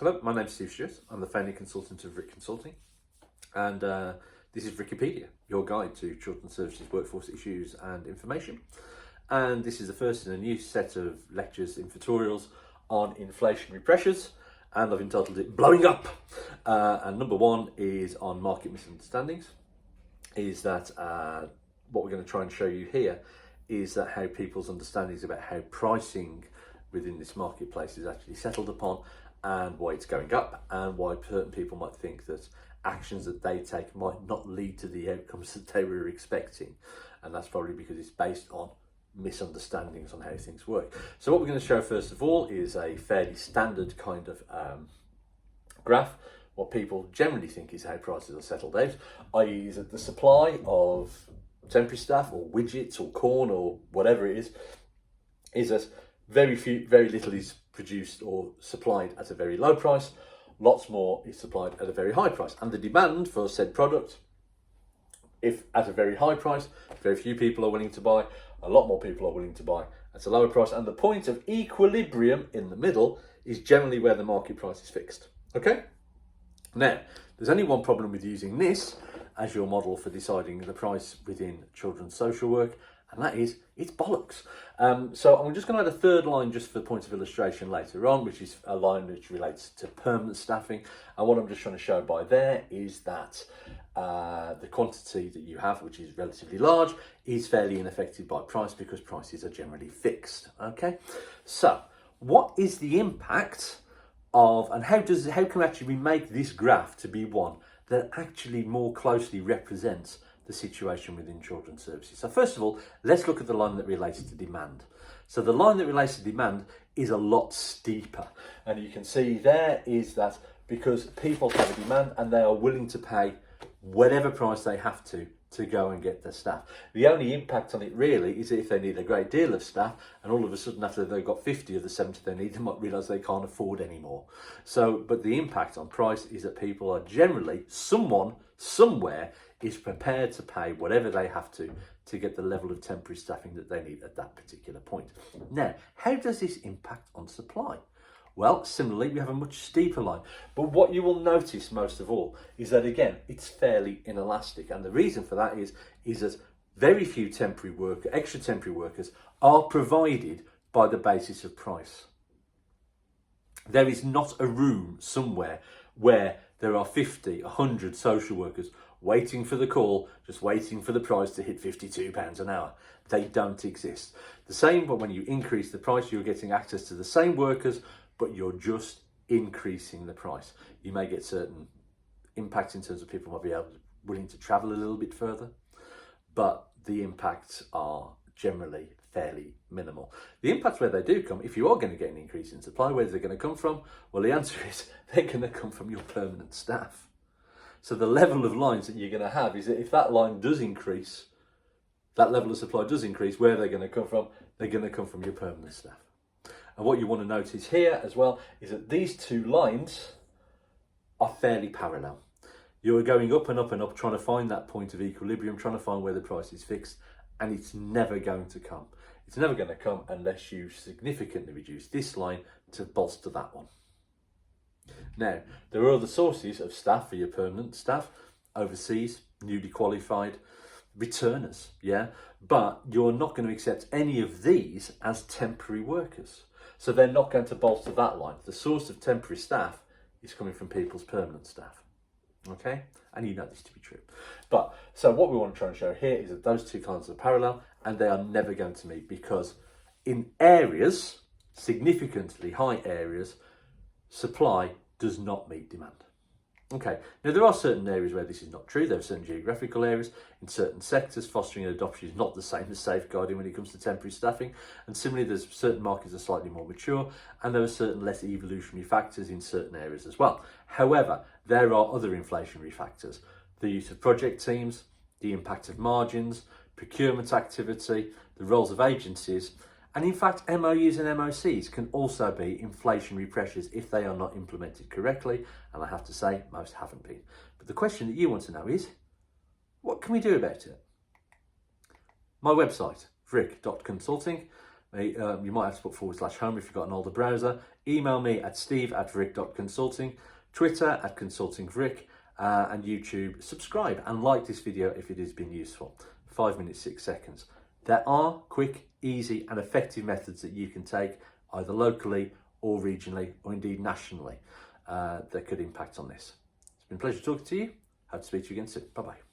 Hello, my name's Steve Stewart. I'm the founding consultant of Vric.Consulting, and this is Vricipedia, your guide to children's services, workforce issues and information. And this is the first in a new set of lectures and tutorials on inflationary pressures, and I've entitled it Blowing Up. And number one is on market misunderstandings, is that what we're going to try and show you here is that how people's understandings about how pricing within this marketplace is actually settled upon, and why it's going up, and why certain people might think that actions that they take might not lead to the outcomes that they were expecting. And that's probably because it's based on misunderstandings on how things work. So what we're going to show first of all is a fairly standard kind of graph. What people generally think is how prices are settled out, i.e. is that the supply of temporary staff or widgets or corn or whatever it is that very little is produced or supplied at a very low price, lots more is supplied at a very high price. And the demand for said product, if at a very high price, very few people are willing to buy, a lot more people are willing to buy at a lower price. And the point of equilibrium in the middle is generally where the market price is fixed. Okay? Now, there's only one problem with using this as your model for deciding the price within children's social work, and that is, it's bollocks. So I'm just going to add a third line just for the point of illustration later on, which is a line which relates to permanent staffing. And what I'm just trying to show by there is that the quantity that you have, which is relatively large, is fairly unaffected by price because prices are generally fixed. Okay, so what is the impact of, and how can actually we make this graph to be one that actually more closely represents the situation within children's services? So first of all, let's look at the line that relates to demand. So the line that relates to demand is a lot steeper. And you can see there is that because people have a demand and they are willing to pay whatever price they have to go and get their staff. The only impact on it really is if they need a great deal of staff and all of a sudden after they've got 50 of the 70 they need, they might realise they can't afford anymore. So, but the impact on price is that people are generally, someone, somewhere, is prepared to pay whatever they have to get the level of temporary staffing that they need at that particular point. Now, how does this impact on supply? Well, similarly, we have a much steeper line. But what you will notice most of all is that, again, it's fairly inelastic. And the reason for that is that very few extra temporary workers are provided by the basis of price. There is not a room somewhere where there are 50, 100 social workers waiting for the call, just waiting for the price to hit £52 an hour. They don't exist. The same, but when you increase the price, you're getting access to the same workers, but you're just increasing the price. You may get certain impacts in terms of people might be willing to travel a little bit further, but the impacts are generally fairly minimal. The impacts where they do come, if you are going to get an increase in supply, where are they going to come from? Well, the answer is they're going to come from your permanent staff. So the level of lines that you're going to have is that if that line does increase, that level of supply does increase, where are they going to come from? They're going to come from your permanent staff. And what you want to notice here as well is that these two lines are fairly parallel. You're going up and up and up, trying to find that point of equilibrium, trying to find where the price is fixed, and it's never going to come. It's never going to come unless you significantly reduce this line to bolster that one. Now, there are other sources of staff for your permanent staff, overseas, newly qualified, returners, yeah? But you're not going to accept any of these as temporary workers. So they're not going to bolster that line. The source of temporary staff is coming from people's permanent staff, okay? And you know this to be true. But, so what we want to try and show here is that those two lines are parallel and they are never going to meet, because in areas, significantly high areas, supply does not meet demand. Okay, now there are certain areas where this is not true. There are certain geographical areas in certain sectors. Fostering and adoption is not the same as safeguarding when it comes to temporary staffing. And similarly, there's certain markets that are slightly more mature, and there are certain less evolutionary factors in certain areas as well. However, there are other inflationary factors. The use of project teams, the impact of margins, procurement activity, the roles of agencies, and in fact, MOUs and MOCs can also be inflationary pressures if they are not implemented correctly. And I have to say, most haven't been. But the question that you want to know is, what can we do about it? My website, Vric.Consulting. You might have to put /home if you've got an older browser. Email me at steve@Vric.Consulting, Twitter @ConsultingVric, and YouTube. Subscribe and like this video if it has been useful. 5 minutes, 6 seconds. There are quick, easy and effective methods that you can take either locally or regionally or indeed nationally that could impact on this. It's been a pleasure talking to you. Hope to speak to you again soon. Bye-bye.